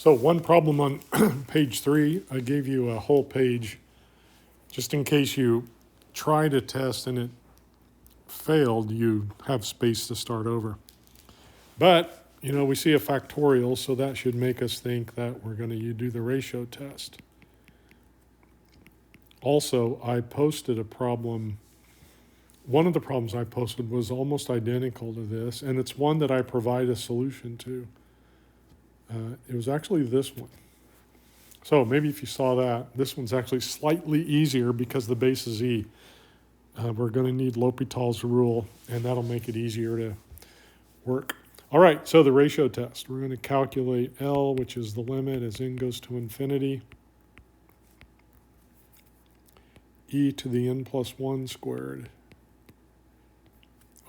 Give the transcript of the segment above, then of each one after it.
So one problem on page 3, I gave you a whole page just in case you try to test and it failed, you have space to start over. But, we see a factorial, so that should make us think that we're going to do the ratio test. Also, I posted a problem. One of the problems I posted was almost identical to this, and it's one that I provide a solution to. It was actually this one. So maybe if you saw that, this one's actually slightly easier because the base is e. We're going to need L'Hopital's rule, and that'll make it easier to work. All right, so the ratio test. We're going to calculate L, which is the limit as n goes to infinity, e to the n plus 1 squared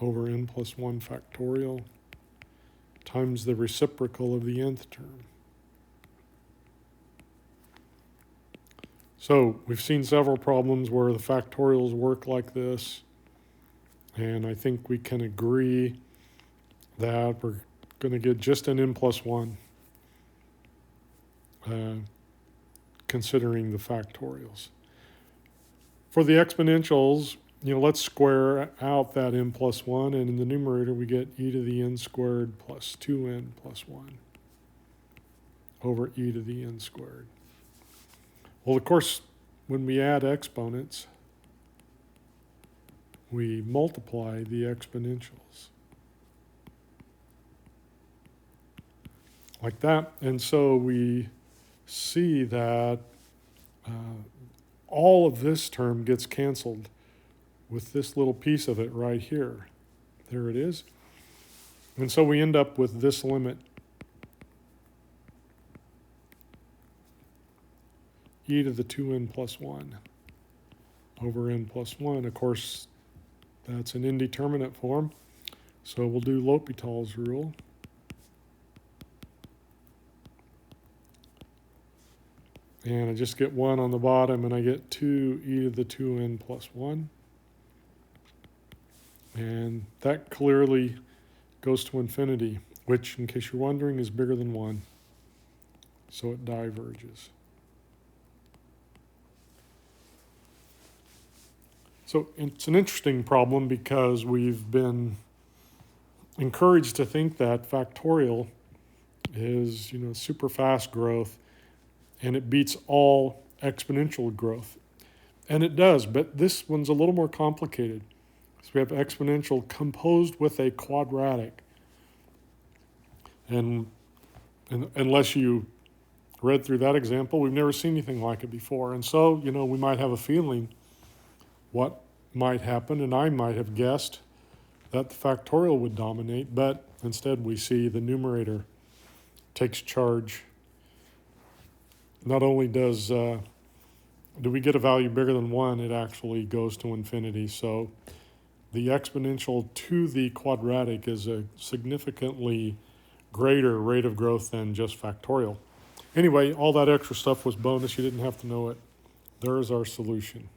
over n plus 1 factorial times the reciprocal of the nth term. So we've seen several problems where the factorials work like this, and I think we can agree that we're going to get just an n plus 1 considering the factorials. For the exponentials, let's square out that n plus 1, and in the numerator we get e to the n squared plus 2n plus 1 over e to the n squared. Well, of course, when we add exponents, we multiply the exponentials. Like that. And so we see that all of this term gets canceled with this little piece of it right here. There it is. And so we end up with this limit. E to the 2n plus 1 over n plus 1. Of course, that's an indeterminate form. So we'll do L'Hopital's rule. And I just get 1 on the bottom, and I get 2 e to the 2n plus 1. And that clearly goes to infinity, which, in case you're wondering, is bigger than 1. So it diverges. So it's an interesting problem because we've been encouraged to think that factorial is, super fast growth, and it beats all exponential growth. And it does, but this one's a little more complicated. So we have exponential composed with a quadratic. And unless you read through that example, we've never seen anything like it before. And so, we might have a feeling what might happen, and I might have guessed that the factorial would dominate, but instead we see the numerator takes charge. Not only do we get a value bigger than 1, it actually goes to infinity. So the exponential to the quadratic is a significantly greater rate of growth than just factorial. Anyway, all that extra stuff was bonus. You didn't have to know it. There is our solution.